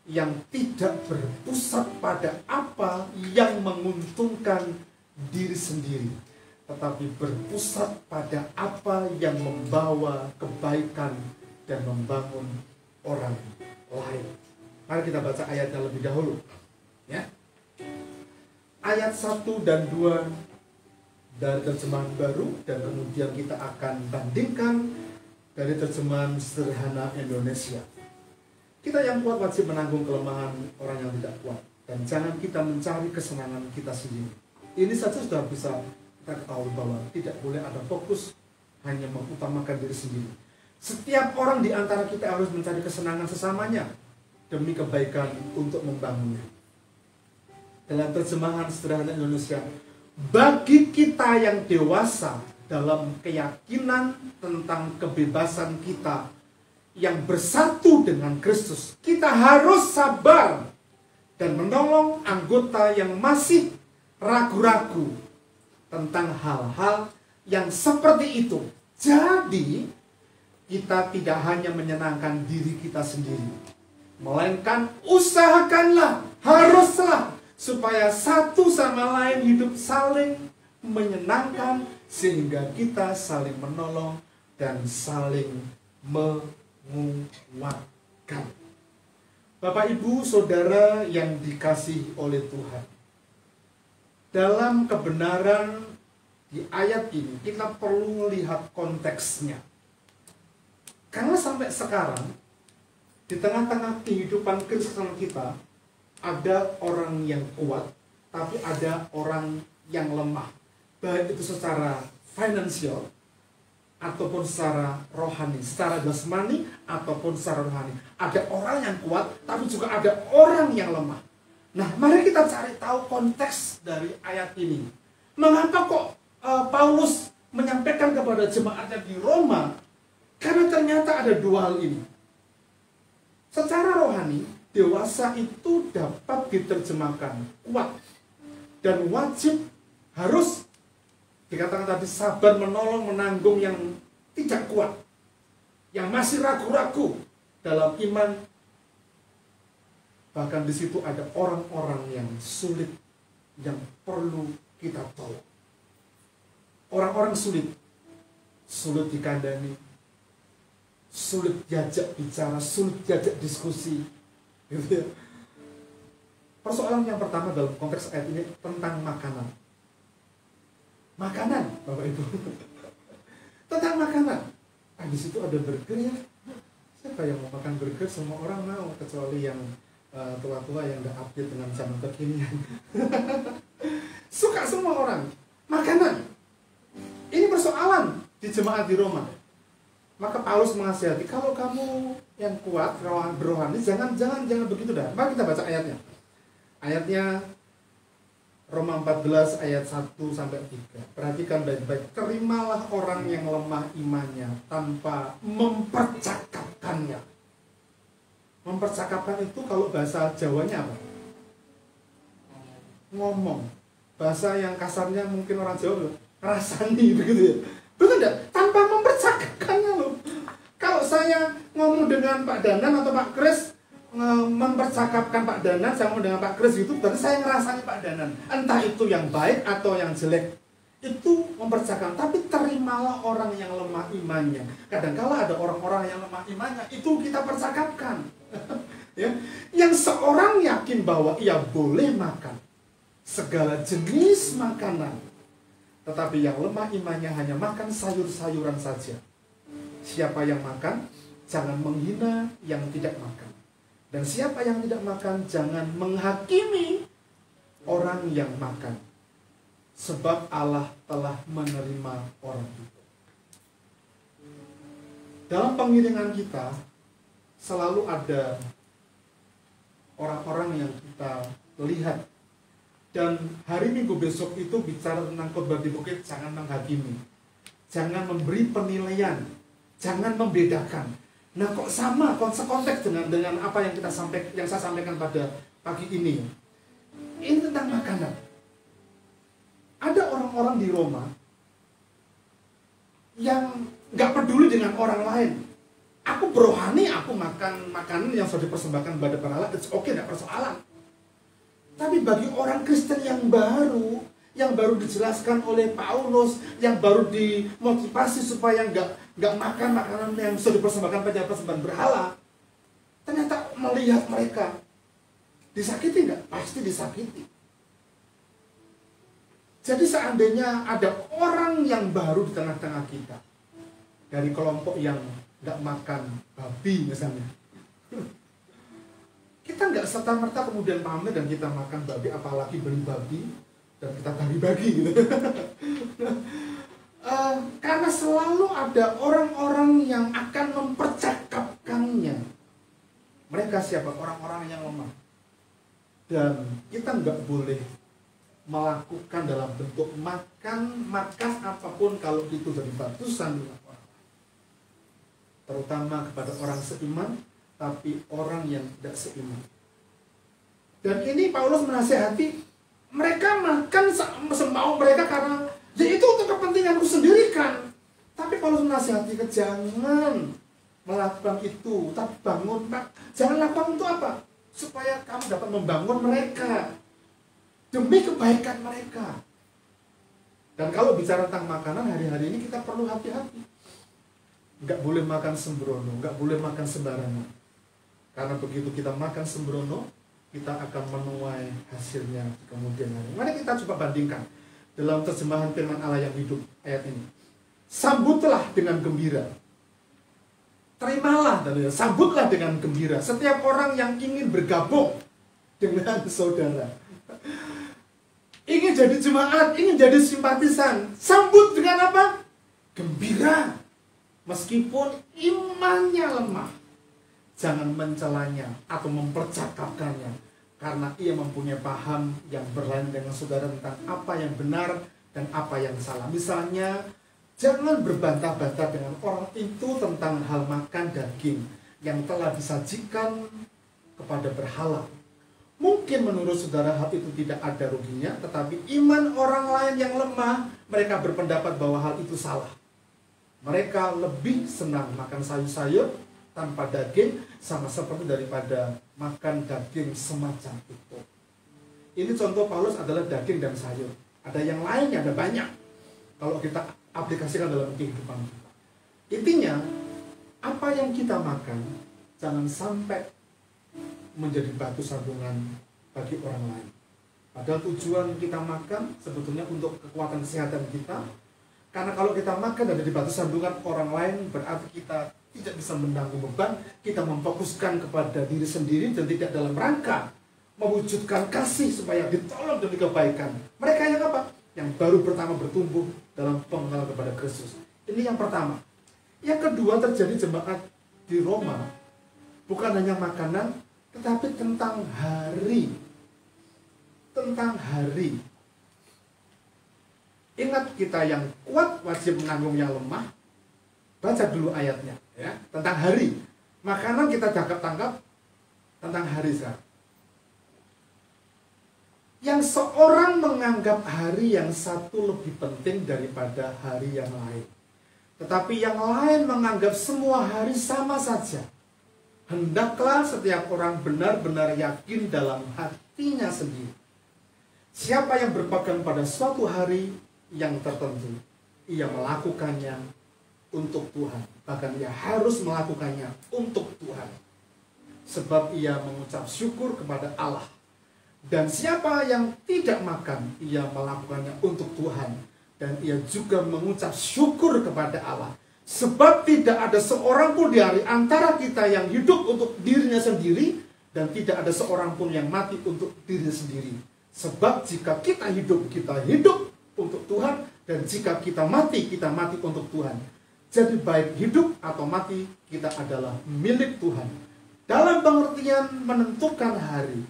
yang tidak berpusat pada apa yang menguntungkan diri sendiri, tetapi berpusat pada apa yang membawa kebaikan dan membangun orang lain. Mari kita baca ayatnya lebih dahulu. Ya. Ayat 1 dan 2 dari terjemahan baru, dan kemudian kita akan bandingkan dari terjemahan sederhana Indonesia. Kita yang kuat wajib menanggung kelemahan orang yang tidak kuat, dan jangan kita mencari kesenangan kita sendiri. Ini saja sudah bisa kita ketahui bahwa tidak boleh ada fokus hanya mengutamakan diri sendiri. Setiap orang di antara kita harus mencari kesenangan sesamanya demi kebaikan untuk membangunnya. Dalam terjemahan sederhana Indonesia, bagi kita yang dewasa dalam keyakinan tentang kebebasan kita yang bersatu dengan Kristus, kita harus sabar dan menolong anggota yang masih ragu-ragu tentang hal-hal yang seperti itu. Jadi, kita tidak hanya menyenangkan diri kita sendiri, melainkan usahakanlah, haruslah, supaya satu sama lain hidup saling menyenangkan, sehingga kita saling menolong dan saling menguatkan. Bapak, Ibu, Saudara yang dikasihi oleh Tuhan, dalam kebenaran di ayat ini kita perlu melihat konteksnya. Karena sampai sekarang, di tengah-tengah kehidupan Kristen kita, ada orang yang kuat, tapi ada orang yang lemah. Baik itu secara finansial, ataupun secara rohani, secara jasmani, ataupun secara rohani. Ada orang yang kuat, tapi juga ada orang yang lemah. Nah, mari kita cari tahu konteks dari ayat ini. Mengapa kok Paulus menyampaikan kepada jemaatnya di Roma? Karena ternyata ada dua hal ini. Secara rohani, dewasa itu dapat diterjemahkan kuat dan wajib, harus dikatakan tadi, sabar, menolong, menanggung yang tidak kuat, yang masih ragu-ragu dalam iman. Bahkan di situ ada orang-orang yang sulit, yang perlu kita tolong. Orang-orang sulit dikandani, sulit diajak bicara, sulit diajak diskusi. Gitu ya. Persoalan yang pertama dalam konteks ayat ini tentang makanan. Makanan, Bapak Ibu. Tentang makanan. Di situ ada burger ya. Siapa yang mau makan burger? Semua orang mau, kecuali yang tua-tua yang nggak update dengan zaman kekinian. Suka semua orang. Makanan. Ini persoalan di jemaat di Roma. Maka Paulus menasihati, kalau kamu yang kuat, rohani, jangan begitu dah. Mari kita baca ayatnya. Ayatnya Roma 14 ayat 1-3. Perhatikan baik-baik. Terimalah orang yang lemah imannya tanpa mempercakapkannya. Mempercakapkan itu kalau bahasa Jawanya apa? Ngomong. Bahasa yang kasarnya mungkin orang Jawa loh, rasani begitu ya. Betul enggak? Tanpa mempercakapkannya loh. Kalau saya ngomong dengan Pak Danan atau Pak Kris, mempercakapkan Pak Danan, saya ngomong dengan Pak Kris gitu, berarti saya ngerasani Pak Danan. Entah itu yang baik atau yang jelek, itu mempercakapkan. Tapi terimalah orang yang lemah imannya. Kadang-kala ada orang-orang yang lemah imannya, itu kita percakapkan. Ya, yang seorang yakin bahwa ia boleh makan segala jenis makanan, tetapi yang lemah imannya hanya makan sayur-sayuran saja. Siapa yang makan, jangan menghina yang tidak makan. Dan siapa yang tidak makan, jangan menghakimi orang yang makan. Sebab Allah telah menerima orang itu. Dalam pengiringan kita, selalu ada orang-orang yang kita lihat. Dan hari Minggu besok itu bicara tentang khotbah di bukit, jangan menghakimi. Jangan memberi penilaian. Jangan membedakan. Nah, kok sama konteks dengan apa yang saya sampaikan pada pagi ini. Ini tentang makanan. Ada orang-orang di Roma yang nggak peduli dengan orang lain. Aku berohani, aku makan makanan yang sudah dipersembahkan kepada Allah, it's okay, tidak persoalan. Tapi bagi orang Kristen yang baru dijelaskan oleh Paulus, yang baru dimotivasi supaya nggak makan makanan yang sudah dipersembahkan pada persembahan berhala, ternyata melihat mereka disakiti nggak? Pasti disakiti. Jadi seandainya ada orang yang baru di tengah-tengah kita, dari kelompok yang nggak makan babi misalnya, kita nggak serta-merta kemudian pamit dan kita makan babi, apalagi beli babi dan kita bagi-bagi gitu. Karena selalu ada orang-orang yang akan mempercakapkannya. Mereka siapa? Orang-orang yang lemah. Dan kita nggak boleh melakukan dalam bentuk makan apapun kalau itu dari batasan orang, terutama kepada orang seiman, tapi orang yang tidak seiman. Dan ini Paulus menasihati mereka makan semau mereka karena ya itu untuk kepentinganku sendiri kan. Tapi Paulus menasihati jangan melakukan itu, tapi bangun Pak. Jangan lakukan untuk apa? Supaya kamu dapat membangun mereka demi kebaikan mereka. Dan kalau bicara tentang makanan hari-hari ini kita perlu hati-hati. Nggak boleh makan sembrono, nggak boleh makan sembarangan. Karena begitu kita makan sembrono, kita akan menuai hasilnya di kemudian hari. Mari kita coba bandingkan dalam terjemahan firman Allah yang hidup ayat ini. Sambutlah dengan gembira. Terimalah dan sambutlah dengan gembira setiap orang yang ingin bergabung dengan saudara. Ingin jadi jemaat, ingin jadi simpatisan, sambut dengan apa? Gembira. Meskipun imannya lemah, jangan mencelanya atau mempercakapkannya, karena ia mempunyai paham yang berlain dengan saudara tentang apa yang benar dan apa yang salah. Misalnya, jangan berbantah-bantah dengan orang itu tentang hal makan daging yang telah disajikan kepada berhala. Mungkin menurut saudara hal itu tidak ada ruginya, tetapi iman orang lain yang lemah, mereka berpendapat bahwa hal itu salah. Mereka lebih senang makan sayur-sayur tanpa daging, sama seperti daripada makan daging semacam itu. Ini contoh Paulus adalah daging dan sayur. Ada yang lainnya, ada banyak. Kalau kita aplikasikan dalam kehidupan kita. Intinya, apa yang kita makan, jangan sampai menjadi batu sandungan bagi orang lain. Padahal tujuan kita makan sebetulnya untuk kekuatan kesehatan kita. Karena kalau kita makan dan jadi batu sandungan orang lain, berarti kita tidak bisa menanggung beban. Kita memfokuskan kepada diri sendiri dan tidak dalam rangka mewujudkan kasih supaya ditolong demi kebaikan. Mereka yang apa? Yang baru pertama bertumbuh dalam pengenalan kepada Kristus. Ini yang pertama. Yang kedua, terjadi jemaat di Roma. Bukan hanya makanan, tetapi tentang hari. Tentang hari. Ingat, kita yang kuat wajib menanggung yang lemah. Baca dulu ayatnya, ya, tentang hari. Makanan kita tangkap tentang hari sekarang. Yang seorang menganggap hari yang satu lebih penting daripada hari yang lain. Tetapi yang lain menganggap semua hari sama saja. Hendaklah setiap orang benar-benar yakin dalam hatinya sendiri. Siapa yang berpegang pada suatu hari yang tertentu, ia melakukannya untuk Tuhan. Bahkan ia harus melakukannya untuk Tuhan. sebab ia mengucap syukur kepada Allah. Dan siapa yang tidak makan, ia melakukannya untuk Tuhan. Dan ia juga mengucap syukur kepada Allah. Sebab tidak ada seorang pun di antara kita yang hidup untuk dirinya sendiri, dan tidak ada seorang pun yang mati untuk dirinya sendiri. Sebab jika kita hidup untuk Tuhan, dan jika kita mati untuk Tuhan. Jadi baik hidup atau mati, kita adalah milik Tuhan. Dalam pengertian menentukan hari,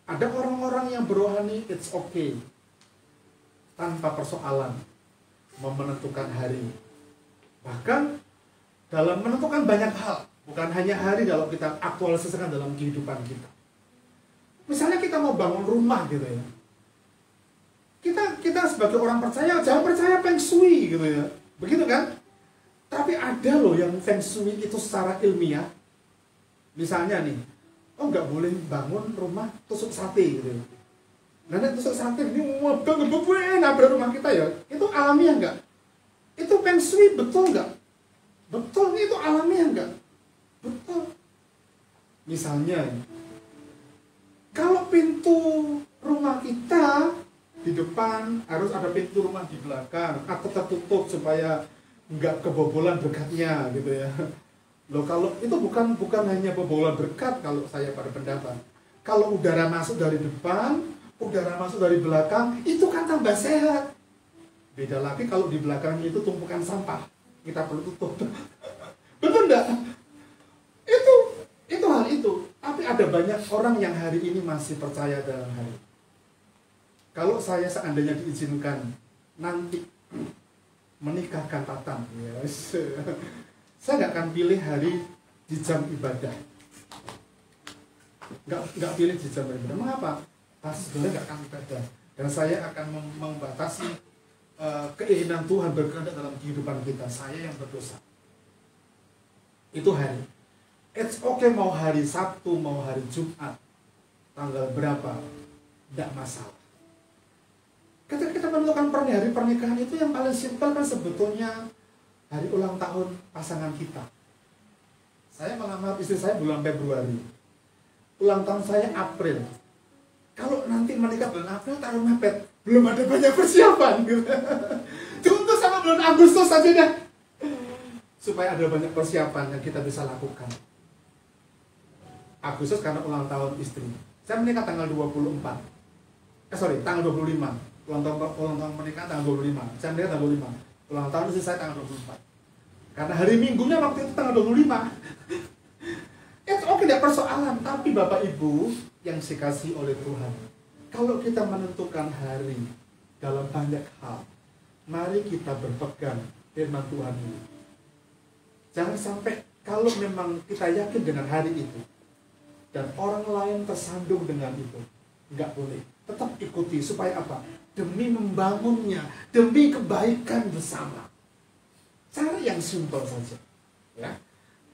ada orang-orang yang berohani, it's okay, tanpa persoalan menentukan hari. Bahkan dalam menentukan banyak hal, bukan hanya hari kalau kita aktualisasikan dalam kehidupan kita. Misalnya kita mau bangun rumah gitu ya. Kita sebagai orang percaya, jangan percaya feng shui gitu ya. Begitu kan? Tapi ada loh yang feng shui itu secara ilmiah. Misalnya nih, oh nggak boleh bangun rumah tusuk sate gitu ya. Nah tusuk sate ini nabrak rumah kita ya. Itu alamiah nggak? Itu feng shui betul nggak? Betul, itu alamiah nggak? Betul. Misalnya, kalau pintu rumah kita di depan harus ada pintu rumah di belakang, atau tertutup supaya nggak kebobolan berkatnya gitu ya. Loh kalau itu bukan hanya kebobolan berkat kalau saya pada pendapat. Kalau udara masuk dari depan, udara masuk dari belakang, itu kan tambah sehat. Beda lagi kalau di belakangnya itu tumpukan sampah, kita perlu tutup. Betul enggak? Itu hal itu. Tapi ada banyak orang yang hari ini masih percaya dalam hal itu. Kalau saya seandainya diizinkan nanti menikahkan Tatang, yes, saya nggak akan pilih hari di jam ibadah. Nggak pilih di jam ibadah. Mengapa? Sebenarnya nggak akan ibadah. Dan saya akan membatasi keinginan Tuhan berkehendak dalam kehidupan kita. Saya yang berdosa. Itu hari. It's okay mau hari Sabtu, mau hari Jumat, tanggal berapa, tidak masalah. Ketika kita menentukan hari pernikahan itu yang paling simpel kan sebetulnya hari ulang tahun pasangan kita. Saya melamar istri saya bulan Februari. Ulang tahun saya April. Kalau nanti menikah bulan April taruh mepet, belum ada banyak persiapan gitu. Tunggu sama bulan Agustus saja dah. Supaya ada banyak persiapan yang kita bisa lakukan. Agustus karena ulang tahun istri. Saya menikah tanggal 24. Tanggal 25. Ulang tahun pernikahan tanggal 25. Saya menikah tanggal 25. Ulang tahun istri saya tanggal 24. Karena hari Minggunya waktu itu tanggal 25. Oke, tidak persoalan. Tapi Bapak Ibu yang dikasihi oleh Tuhan, kalau kita menentukan hari dalam banyak hal, mari kita berpegang firman Tuhan ini. Jangan sampai kalau memang kita yakin dengan hari itu dan orang lain tersandung dengan itu, nggak boleh. Tetap ikuti supaya apa? Demi membangunnya, demi kebaikan bersama. Cara yang simpel saja, ya.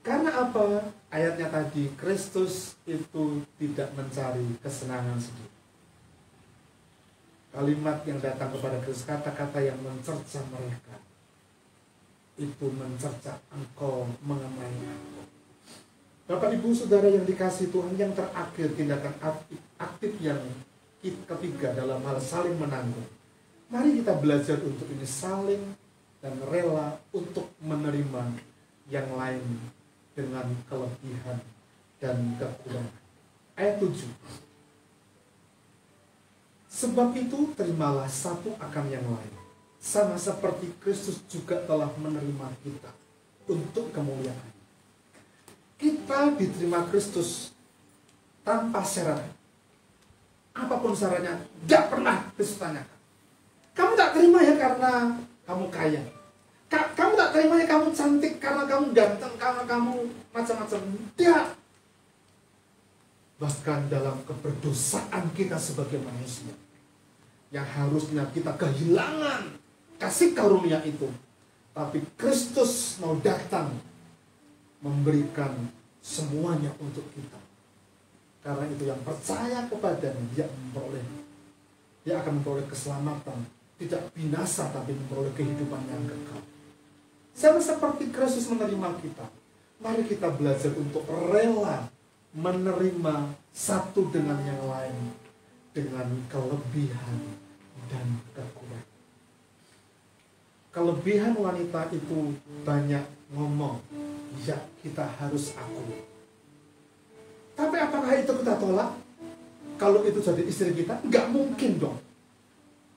Karena apa? Ayatnya tadi, Kristus itu tidak mencari kesenangan sendiri. Kalimat yang datang kepada Kristus, kata-kata yang mencerca mereka, itu mencerca engkau, mengenai aku. Bapak Ibu Saudara yang dikasihi Tuhan, yang terakhir tindakan aktif yang ketiga dalam hal saling menanggung. Mari kita belajar untuk ini, saling dan rela untuk menerima yang lain dengan kelebihan dan kekurangan. Ayat 7. Sebab itu terimalah satu akan yang lain, sama seperti Kristus juga telah menerima kita untuk kemuliaan. Kita diterima Kristus tanpa syarat. Apapun syaratnya, tidak pernah Kristus tanyakan. Kamu tak terima ya karena kamu kaya. Kamu tak terima ya kamu cantik, karena kamu ganteng, karena kamu macam-macam. Tidak. Bahkan dalam keberdosaan kita sebagai manusia, yang harusnya kita kehilangan kasih karunia itu, tapi Kristus mau datang memberikan semuanya untuk kita. Karena itu yang percaya kepadanya, dia akan memperoleh keselamatan, tidak binasa tapi memperoleh kehidupan yang kekal. Sama seperti Kristus menerima kita, mari kita belajar untuk rela menerima satu dengan yang lain dengan kelebihan dan kekurangan. Kelebihan wanita itu banyak ngomong, ya kita harus akui. Tapi apakah itu kita tolak? Kalau itu jadi istri kita, nggak mungkin dong.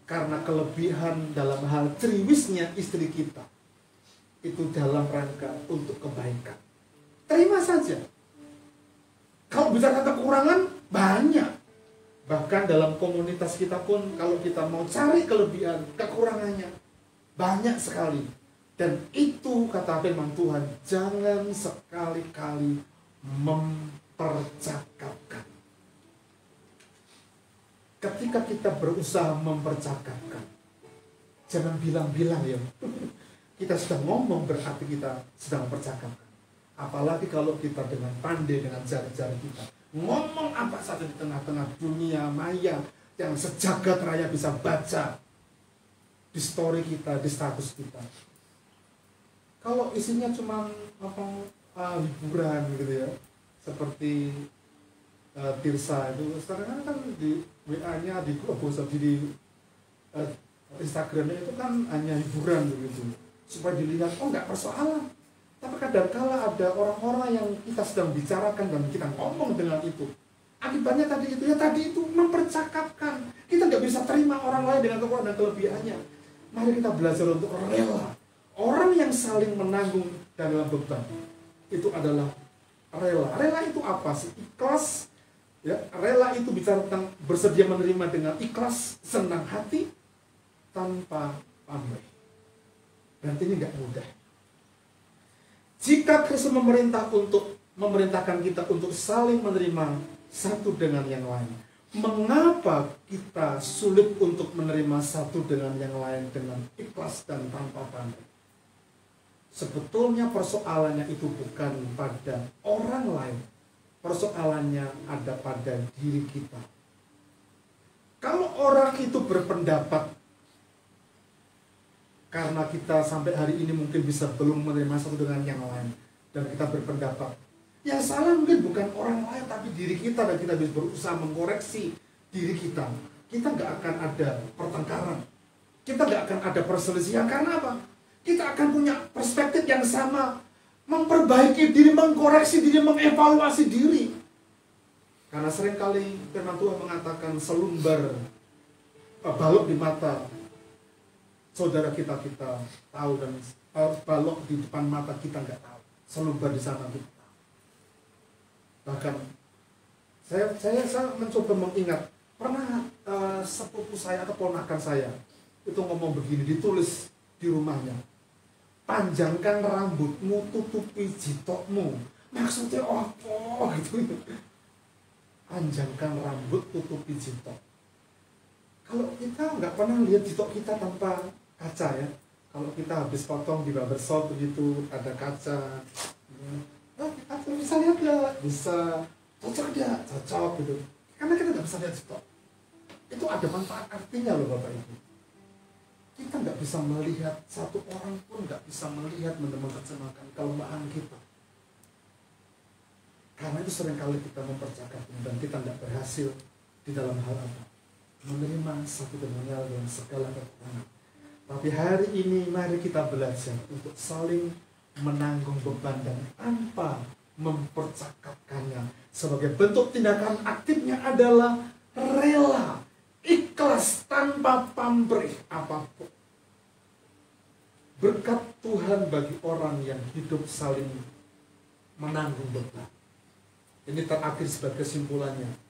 Karena kelebihan dalam hal triwisnya istri kita itu dalam rangka untuk kebaikan. Terima saja. Kalau bicara kekurangan, banyak. Bahkan dalam komunitas kita pun, kalau kita mau cari kelebihan, kekurangannya banyak sekali. Dan itu kata firman Tuhan, jangan sekali-kali mempercakapkan. Ketika kita berusaha mempercakapkan, jangan bilang-bilang ya. Kita sedang ngomong berarti kita sedang mempercakapkan. Apalagi kalau kita dengan pandai, dengan jari-jari kita ngomong apa saja di tengah-tengah dunia maya yang sejagat raya bisa baca di story kita, di status kita. Kalau isinya cuma hiburan gitu ya, seperti Tirsa itu sekarang kan di WA-nya, di Instagramnya itu kan hanya hiburan begitu, supaya dilihat nggak persoalan. Tapi kadang-kala ada orang-orang yang kita sedang bicarakan dan kita ngomong dengan itu. Akibatnya tadi itu mempercakapkan. Kita nggak bisa terima orang lain dengan kekurangan dan kelebihannya. Mari kita belajar untuk rela. Orang yang saling menanggung dalam beban itu adalah rela. Rela itu apa sih? Ikhlas. Ya, rela itu bicara tentang bersedia menerima dengan ikhlas, senang hati, tanpa pamrih. Dan ini nggak mudah. Jika Kristus memerintahkan kita untuk saling menerima satu dengan yang lain, mengapa kita sulit untuk menerima satu dengan yang lain dengan ikhlas dan tanpa pamrih? Sebetulnya persoalannya itu bukan pada orang lain. Persoalannya ada pada diri kita. Kalau orang itu berpendapat, karena kita sampai hari ini mungkin bisa belum menerima satu dengan yang lain, dan kita berpendapat, yang salah mungkin bukan orang lain tapi diri kita, dan kita bisa berusaha mengkoreksi diri kita. Kita nggak akan ada pertengkaran, kita nggak akan ada perselisihan. Karena apa? Kita akan punya perspektif yang sama, memperbaiki diri, mengkoreksi diri, mengevaluasi diri. Karena seringkali firman Tuhan mengatakan selumbar balok di mata saudara kita tahu, dan balok di depan mata kita nggak tahu, selumbar di sana kita tahu. Bahkan saya mencoba mengingat, pernah sepupu saya atau ponakan saya itu ngomong begini, ditulis di rumahnya, panjangkan rambutmu, tutupi jitokmu. Maksudnya apa gitu? Panjangkan rambut, tutupi jitok. Kalau kita nggak pernah lihat jitok kita tanpa kaca ya, kalau kita habis potong di barbershop begitu ada kaca, kita bisa lihat nggak, bisa cocok nggak, cocok gitu. Karena kita nggak bisa lihat jitok. Itu ada manfaat artinya loh Bapak Ibu. Kita nggak bisa melihat, satu orang pun nggak bisa melihat, menerjemahkan kelemahan kita. Karena itu seringkali kita mempercakapkan dan kita nggak berhasil di dalam hal apa? Menerima satu dengan yang segala kekurangan. Tapi hari ini mari kita belajar untuk saling menanggung beban dan tanpa mempercakapkannya. Sebagai bentuk tindakan aktifnya adalah rela, ikhlas tanpa pamrih apapun. Berkat Tuhan bagi orang yang hidup saling menanggung beban. Ini terakhir sebagai kesimpulannya.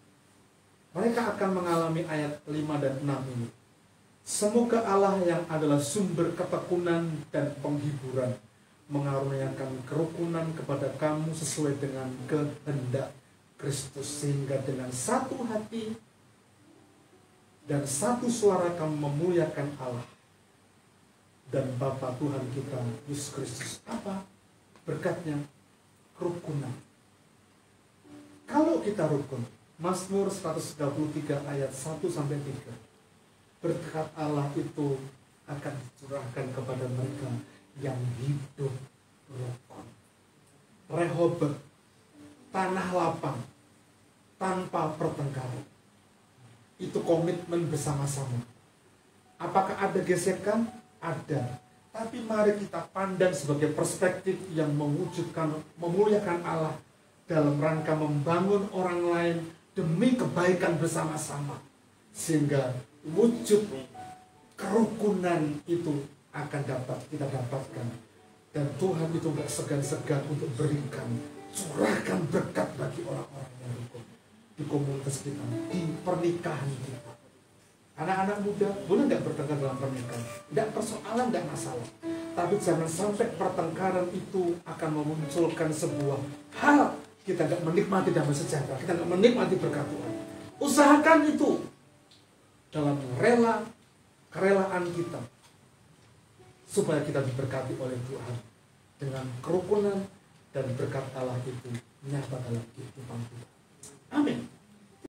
Mereka akan mengalami ayat 5 dan 6 ini. Semoga Allah yang adalah sumber ketekunan dan penghiburan mengaruniakan kerukunan kepada kamu sesuai dengan kehendak Kristus, sehingga dengan satu hati dan satu suara kamu memuliakan Allah dan Bapa Tuhan kita Yesus Kristus. Apa berkatnya? Kerukunan. Kalau kita rukun, Mazmur 133 ayat 1-3, berkat Allah itu akan dicurahkan kepada mereka yang hidup rukun. Rehoboth, tanah lapang, tanpa pertengkaran. Itu komitmen bersama-sama. Apakah ada gesekan? Ada. Tapi mari kita pandang sebagai perspektif yang memuliakan Allah dalam rangka membangun orang lain demi kebaikan bersama-sama. Sehingga wujud kerukunan itu akan dapat kita dapatkan. Dan Tuhan itu gak segan-segan untuk berikan, curahkan berkat bagi orang-orang yang rukun di komunitas kita, di pernikahan kita. Anak-anak muda boleh gak bertengkar dalam pernikahan? Tidak persoalan, tidak masalah. Tapi jangan sampai pertengkaran itu akan memunculkan sebuah hal kita gak menikmati damai sejahtera, kita gak menikmati berkat Tuhan. Usahakan itu dalam kerelaan kita, supaya kita diberkati oleh Tuhan dengan kerukunan dan berkat Allah itu nyata dalam kehidupan kita. Amin.